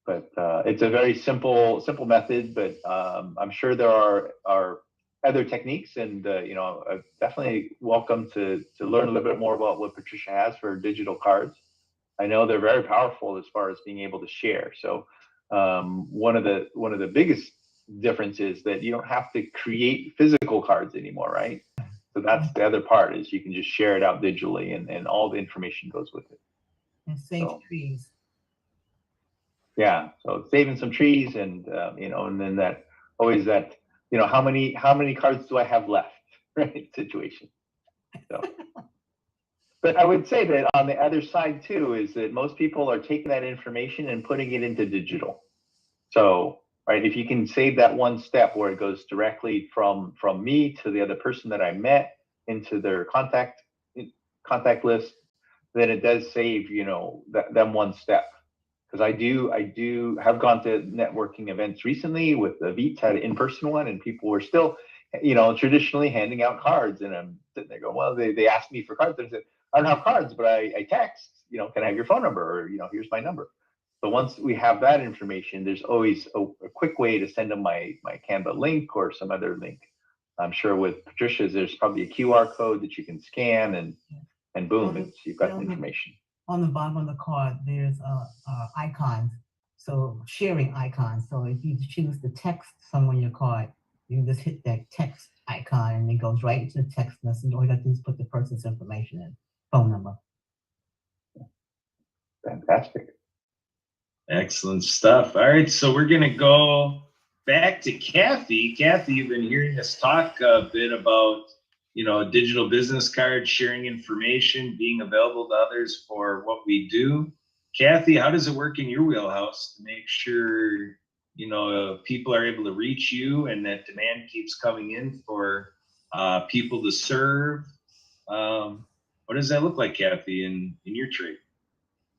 [SPEAKER 3] But it's a very simple method, but I'm sure there are other techniques, and definitely welcome to learn a little bit more about what Patricia has for digital cards. I know they're very powerful as far as being able to share. So one of the biggest differences is that you don't have to create physical cards anymore, right? So that's the other part, is you can just share it out digitally, and all the information goes with it.
[SPEAKER 7] And save trees.
[SPEAKER 3] Yeah, so saving some trees, and and then that how many cards do I have left, right? Situation. So, but I would say that on the other side too is that most people are taking that information and putting it into digital. So, right, if you can save that one step where it goes directly from me to the other person that I met into their contact list, then it does save that one step. Because I do have gone to networking events recently with the VEETS, had an in-person one, and people were still, traditionally handing out cards. And I'm sitting there going, well, they asked me for cards. And I said, I don't have cards, but I text, can I have your phone number? Or, here's my number. So once we have that information, there's always a quick way to send them my Canva link or some other link. I'm sure with Patricia's, there's probably a QR code that you can scan, and boom, you've got the information.
[SPEAKER 7] On the bottom of the card, there's icons, so sharing icons. So if you choose to text someone your card, you just hit that text icon, and it goes right into the text message. All you have to do is put the person's information in, phone number.
[SPEAKER 3] Fantastic.
[SPEAKER 1] Excellent stuff. All right, so we're gonna go back to Kathy. Kathy, you've been hearing us talk a bit about digital business cards, sharing information, being available to others for what we do. Kathy, how does it work in your wheelhouse to make sure people are able to reach you and that demand keeps coming in for people to serve? What does that look like, Kathy, in your trade?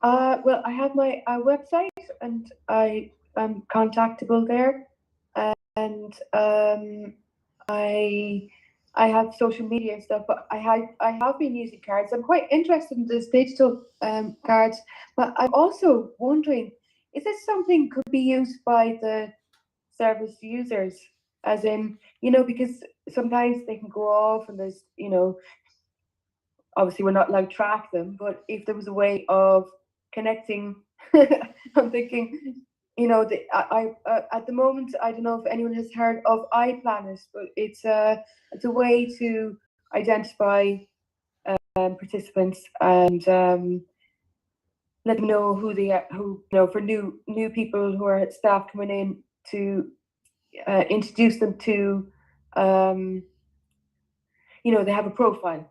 [SPEAKER 5] Well, I have my website, and I am contactable there, and I have social media and stuff. But I have been using cards. I'm quite interested in this digital cards, but I'm also wondering, is this something could be used by the service users as in, you know, because sometimes they can go off and there's, you know, obviously we're not allowed to track them, but if there was a way of connecting, I'm thinking, you know, at the moment, I don't know if anyone has heard of iPlanet, but it's a way to identify participants and let them know who they are, who, you know, for new people who are staff coming in, to introduce them to, you know, they have a profile.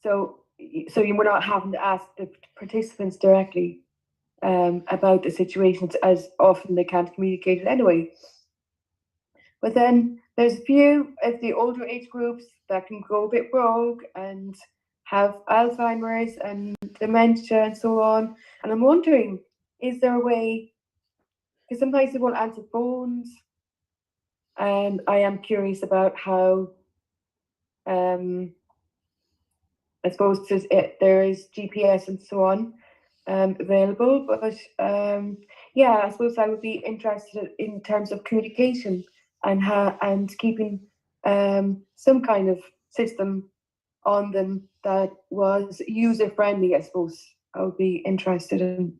[SPEAKER 5] So you were not having to ask the participants directly about the situations, as often they can't communicate it anyway. But then there's a few of the older age groups that can go a bit rogue and have Alzheimer's and dementia and so on. And I'm wondering, is there a way, because sometimes they won't answer phones, and I am curious about how, I suppose there is GPS and so on available, but yeah, I suppose I would be interested in terms of communication and keeping some kind of system on them that was user friendly. I suppose I would be interested in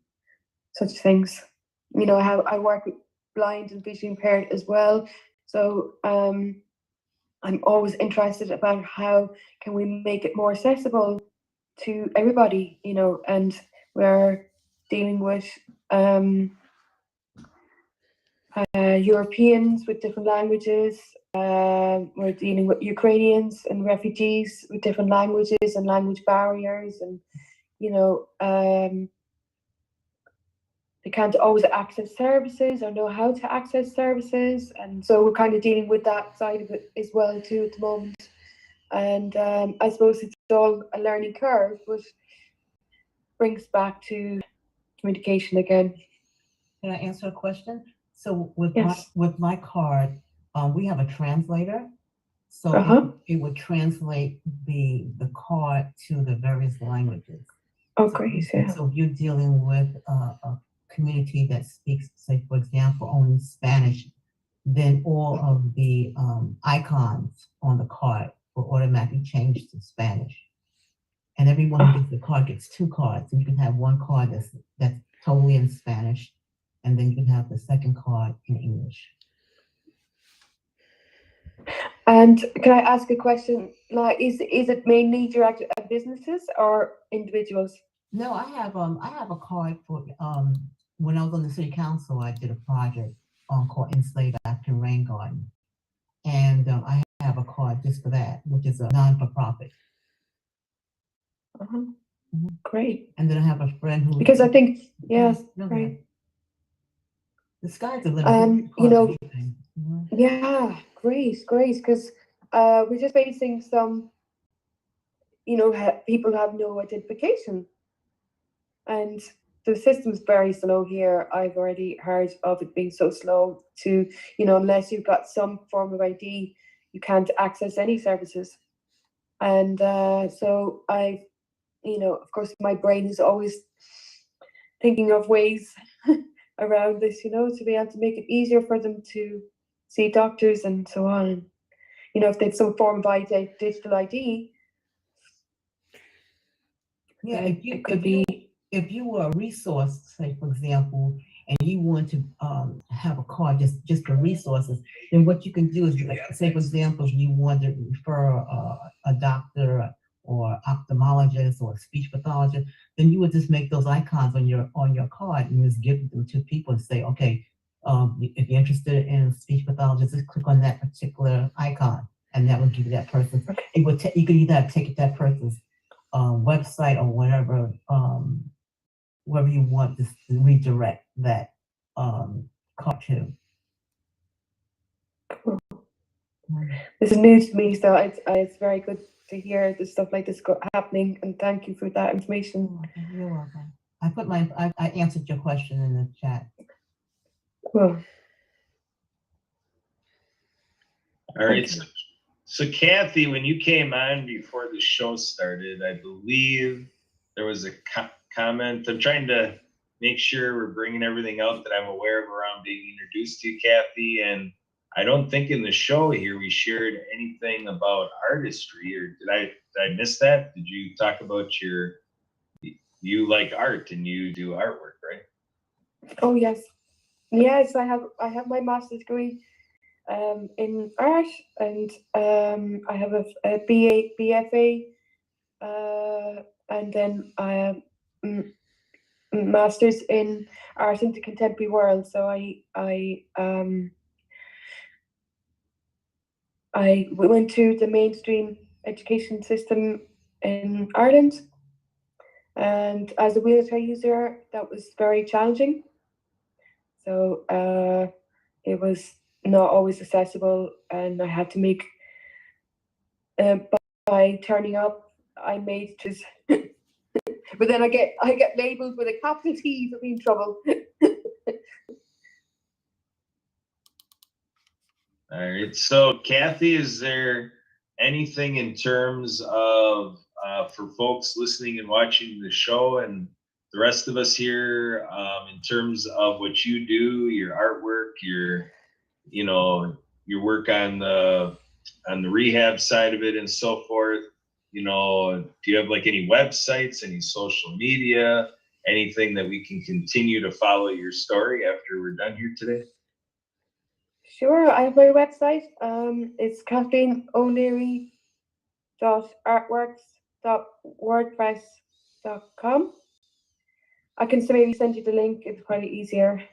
[SPEAKER 5] such things. You know, I work with blind and visually impaired as well, so I'm always interested about how can we make it more accessible to everybody, you know, and we're dealing with Europeans with different languages. We're dealing with Ukrainians and refugees with different languages and language barriers, and you know, they can't always access services or know how to access services, and so we're kind of dealing with that side of it as well too at the moment. And I suppose it's all a learning curve, but brings back to communication again.
[SPEAKER 7] Can I answer a question? So with
[SPEAKER 5] Yes.
[SPEAKER 7] my card, we have a translator. So
[SPEAKER 5] Uh-huh.
[SPEAKER 7] it would translate the card to the various languages.
[SPEAKER 5] Oh, great, yeah.
[SPEAKER 7] So if you're dealing with a community that speaks, say, for example, only Spanish, then all of the icons on the card will automatically change to Spanish. And everyone who gets the card gets two cards. So you can have one card that's totally in Spanish, and then you can have the second card in English.
[SPEAKER 5] And can I ask a question? Like, is it mainly directed at businesses or individuals?
[SPEAKER 7] No, I have a card for when I was on the city council, I did a project called Enslaved African Rain Garden, and I have a card just for that, which is a non-for-profit.
[SPEAKER 5] Uh-huh. Great.
[SPEAKER 7] And then I have a friend who,
[SPEAKER 5] Because I think, yes,
[SPEAKER 7] no,
[SPEAKER 5] great.
[SPEAKER 7] the sky's the limit.
[SPEAKER 5] You know, yeah, great, because we're just facing some, you know, people have no identification, and the system's very slow here. I've already heard of it being so slow to, you know, unless you've got some form of ID, you can't access any services. And so you know, of course, my brain is always thinking of ways around this, you know, to be able to make it easier for them to see doctors and so on. You know, if they had some form of ID, digital ID.
[SPEAKER 7] Yeah, if you were a resource, say for example, and you want to have a card just for resources, then what you can do is, like, say for example, if you want to refer a doctor or ophthalmologist or a speech pathologist, then you would just make those icons on your card and just give them to people and say, okay, if you're interested in a speech pathologist, just click on that particular icon, and that will give you that person. It would you could either take that person's website or whatever, wherever you want to redirect that card to.
[SPEAKER 5] Cool. This is new to me, so it's very good to hear this stuff like this happening, and thank you for that information.
[SPEAKER 7] You're welcome. I answered your question in the chat.
[SPEAKER 5] Cool.
[SPEAKER 1] All right. So Kathy, when you came on before the show started, I believe there was a comment. I'm trying to make sure we're bringing everything out that I'm aware of around being introduced to Kathy. And I don't think in the show here we shared anything about artistry, or did I miss that? Did you talk about you like art and you do artwork, right?
[SPEAKER 5] Oh yes, yes. I have my master's degree in art, and I have a BFA, and then I have masters in art in the contemporary world. So I went to the mainstream education system in Ireland, and as a wheelchair user, that was very challenging. So it was not always accessible, and I had to make by turning up, I made just. But then I get labeled with a capital T for being in trouble.
[SPEAKER 1] All right. So, Kathy, is there anything in terms of for folks listening and watching the show and the rest of us here, in terms of what you do, your artwork, your work on the rehab side of it and so forth? Do you have like any websites, any social media, anything that we can continue to follow your story after we're done here today?
[SPEAKER 5] Sure, I have my website. It's KathleenO'Leary.artworks.wordpress.com. I can maybe send you the link. It's probably easier.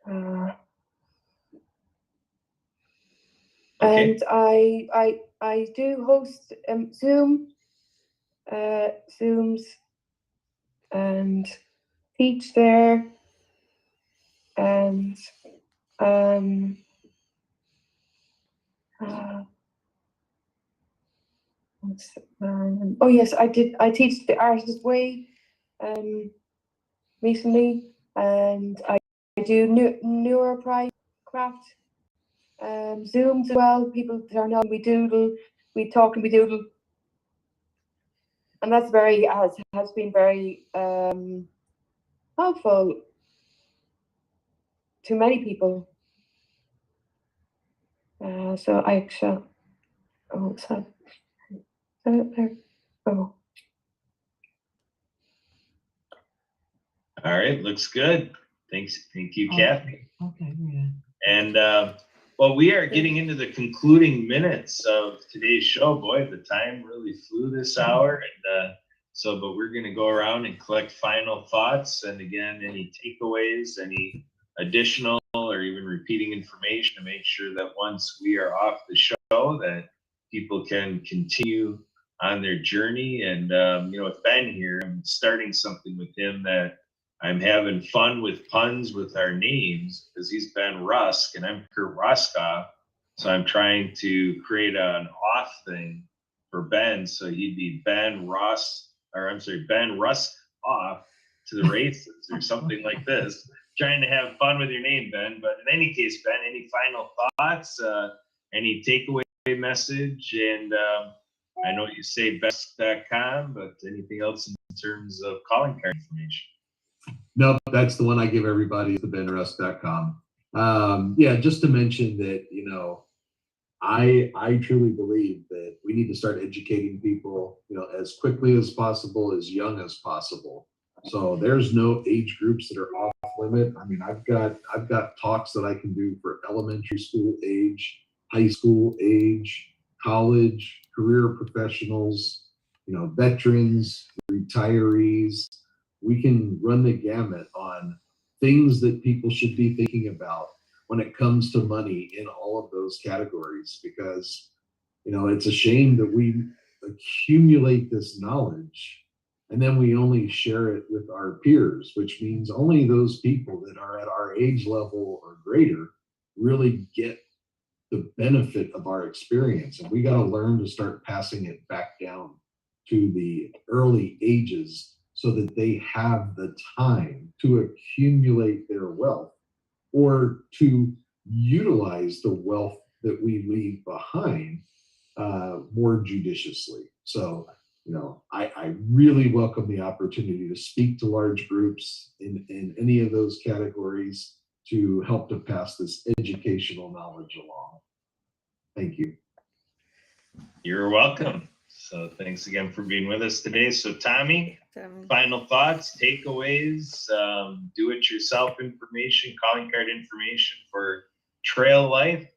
[SPEAKER 1] Okay.
[SPEAKER 5] And I do host Zooms, and teach there, and oh yes, I teach the Artist Way recently, and I do neuropride craft Zooms as well. People turn on, we doodle, we talk and we doodle, and that's has been very helpful to many people. So I shall. Oh, so there. Oh.
[SPEAKER 1] All right, looks good. Thanks. Thank you,
[SPEAKER 7] Oh,
[SPEAKER 1] Kathy.
[SPEAKER 7] Okay, yeah.
[SPEAKER 1] And well, we are getting into the concluding minutes of today's show. Boy, the time really flew this hour. And but we're going to go around and collect final thoughts. And again, any takeaways, any additional or even repeating information to make sure that once we are off the show, that people can continue on their journey. And, with Ben here, I'm starting something with him that I'm having fun with puns with our names because he's Ben Rusk and I'm Kurt Roskoff. So I'm trying to create an off thing for Ben. So he'd be Ben Rusk off to the races or something like this. Trying to have fun with your name, Ben. But in any case, Ben, any final thoughts, any takeaway message? And I know you say best.com, but anything else in terms of calling card information?
[SPEAKER 6] No, that's the one I give everybody, is the benrusk.com. Yeah, just to mention that, I truly believe that we need to start educating people, as quickly as possible, as young as possible. So there's no age groups that are off limit. I mean, I've got talks that I can do for elementary school age, high school age, college, career professionals, veterans, retirees. We can run the gamut on things that people should be thinking about when it comes to money in all of those categories, because it's a shame that we accumulate this knowledge and then we only share it with our peers, which means only those people that are at our age level or greater really get the benefit of our experience. And we got to learn to start passing it back down to the early ages so that they have the time to accumulate their wealth or to utilize the wealth that we leave behind more judiciously. So, I really welcome the opportunity to speak to large groups in any of those categories, to help to pass this educational knowledge along. Thank you.
[SPEAKER 1] You're welcome. So thanks again for being with us today. So Tommy, final thoughts, takeaways, do-it-yourself information, calling card information for trail life.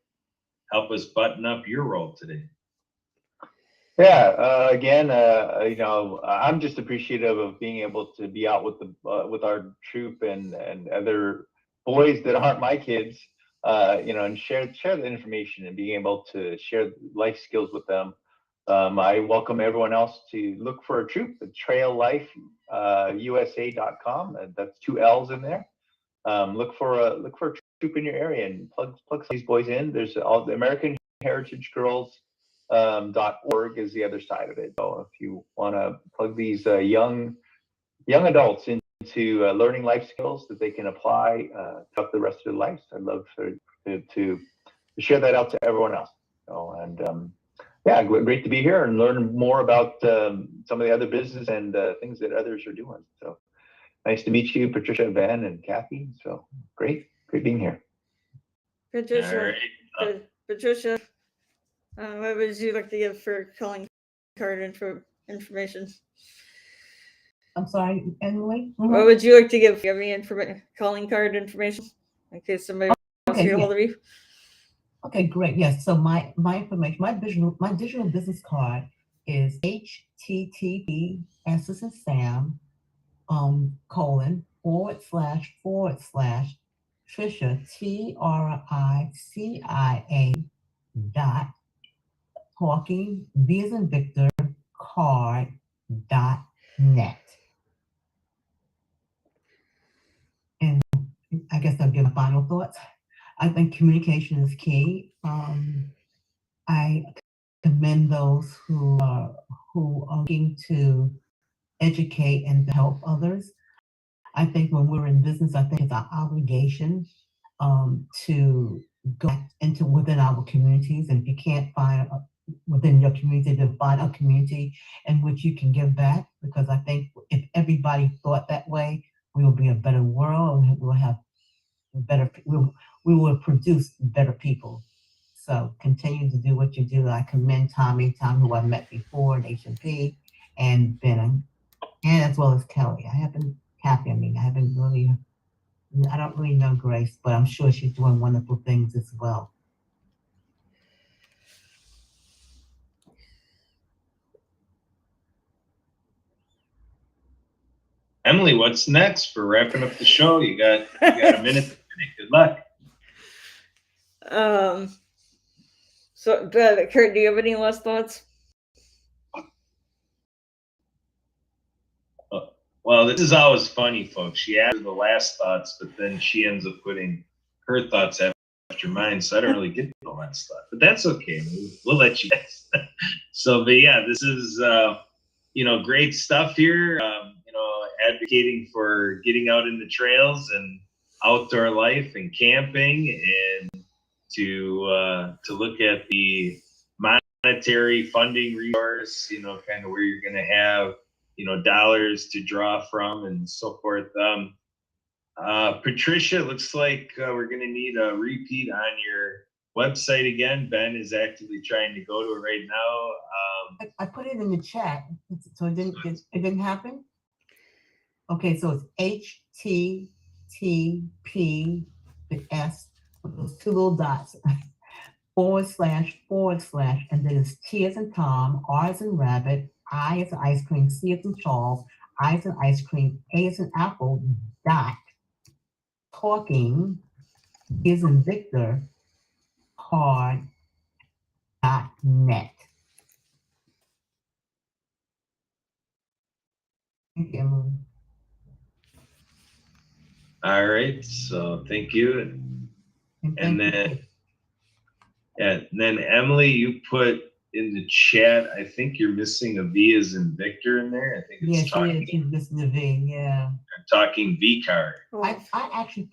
[SPEAKER 1] Help us button up your role today.
[SPEAKER 3] Yeah, again, you know, I'm just appreciative of being able to be out with the with our troop and other boys that aren't my kids, you know, and share the information and being able to share life skills with them. I welcome everyone else to look for a troop at traillifeusa.com. That's 2 L's in there. Look for a troop in your area and plug some of these boys in. There's all the American Heritage Girls. .org is the other side of it. So if you want to plug these young adults into learning life skills that they can apply throughout the rest of their lives, I'd love to share that out to everyone else. So, and yeah, great to be here and learn more about some of the other business and things that others are doing. So nice to meet you, Patricia, Ben, and Kathy. So great being here.
[SPEAKER 4] Patricia,
[SPEAKER 1] All right.
[SPEAKER 4] Patricia, what would you like to give for calling card information?
[SPEAKER 7] I'm sorry, Emily?
[SPEAKER 4] What would you like to give? Give me calling card information in case somebody wants to get a hold of you.
[SPEAKER 7] Okay, great. Yes. So my information, my digital business card is http S as in Sam colon / Tricia TRICIA dot talking V as in Victor card.net. And I guess I'll give my final thoughts. I think communication is key. I commend those who are looking to educate and to help others. I think when we're in business, I think it's our obligation to go into within our communities. And if you can't find within your community, to find a community in which you can give back, because I think if everybody thought that way, we will be a better world and we'll have better, we will produce better people. So continue to do what you do. I commend Tom, who I met before at H&P, and Ben, and as well as Kelly. I don't really know Grace, but I'm sure she's doing wonderful things as well.
[SPEAKER 1] Emily, what's next for wrapping up the show? You got a minute to finish. Good luck.
[SPEAKER 4] So, Kurt, do you have any last thoughts?
[SPEAKER 1] Well, this is always funny, folks. She adds the last thoughts, but then she ends up putting her thoughts after mine. So I don't really get the last thought, but that's okay. We'll let you guys. So, but yeah, this is, great stuff here. Advocating for getting out in the trails and outdoor life and camping, and to look at the monetary funding resource, kind of where you're going to have, dollars to draw from and so forth. Patricia, it looks like we're going to need a repeat on your website again. Ben is actively trying to go to it right now.
[SPEAKER 7] I put it in the chat, so it didn't happen. Okay, so it's HTTP S with those 2 little dots / and then it's T as in Tom, R as in rabbit, I as in ice cream, C as in Charles, I as in ice cream, A as in apple, dot talking V as in Victor card.net. Thank you, Emily.
[SPEAKER 1] All right, so thank you. And then Emily, you put in the chat, I think you're missing a V as in Victor in there. I think it's
[SPEAKER 7] she's missing the V, yeah.
[SPEAKER 1] Talking V card.
[SPEAKER 7] I actually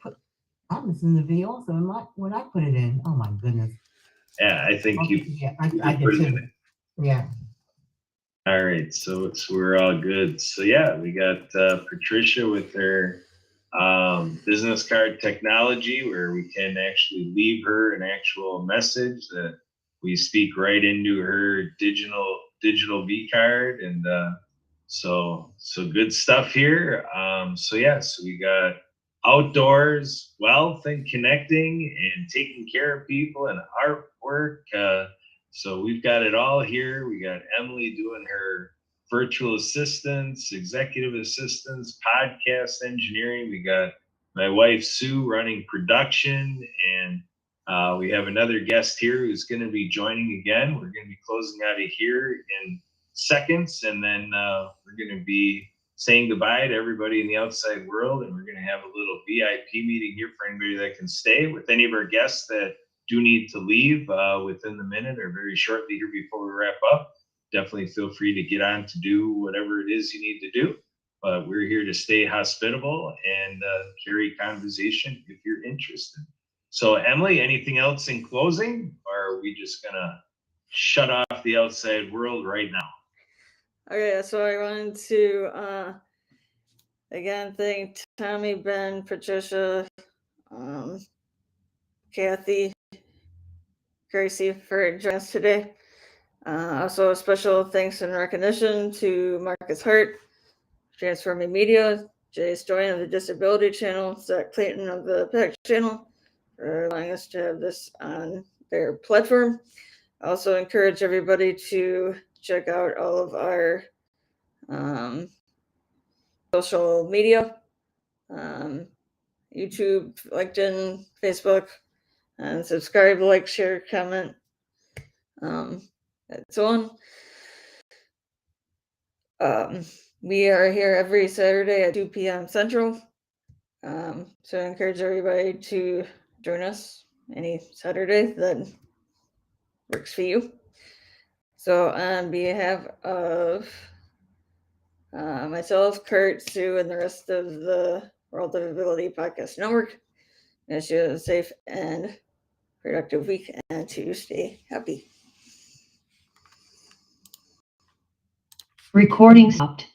[SPEAKER 7] I'm missing the V also when I put it in. Oh my goodness.
[SPEAKER 1] Yeah, I think you.
[SPEAKER 7] Yeah, I did too. Yeah.
[SPEAKER 1] All right, so we're all good. So yeah, we got Patricia with her business card technology, where we can actually leave her an actual message that we speak right into her digital V card, and so good stuff here. So we got outdoors, wealth and connecting and taking care of people and artwork. So we've got it all here. We got Emily doing her virtual assistants, executive assistants, podcast engineering. We got my wife Sue running production, and we have another guest here who's going to be joining again. We're going to be closing out of here in seconds, and then we're going to be saying goodbye to everybody in the outside world, and we're going to have a little VIP meeting here for anybody that can stay. With any of our guests that do need to leave within the minute or very shortly here before we wrap up, definitely feel free to get on to do whatever it is you need to do. But we're here to stay hospitable and carry conversation if you're interested. So Emily, anything else in closing, or are we just gonna shut off the outside world right now?
[SPEAKER 4] Okay, so I wanted to again thank Tommy, Ben, Patricia, Kathy, Gracie for joining us today. Also a special thanks and recognition to Marcus Hart, Transforming Media, Jay Stoyan of the Disability Channel, Zach Clayton of the PAC Channel for allowing us to have this on their platform. I also encourage everybody to check out all of our social media, YouTube, LinkedIn, Facebook, and subscribe, like, share, comment, and so on. We are here every Saturday at 2 p.m. Central. So I encourage everybody to join us any Saturday that works for you. So on behalf of myself, Kurt, Sue, and the rest of the World of Ability Podcast Network, I wish you a safe and productive week and to stay happy.
[SPEAKER 8] Recording stopped.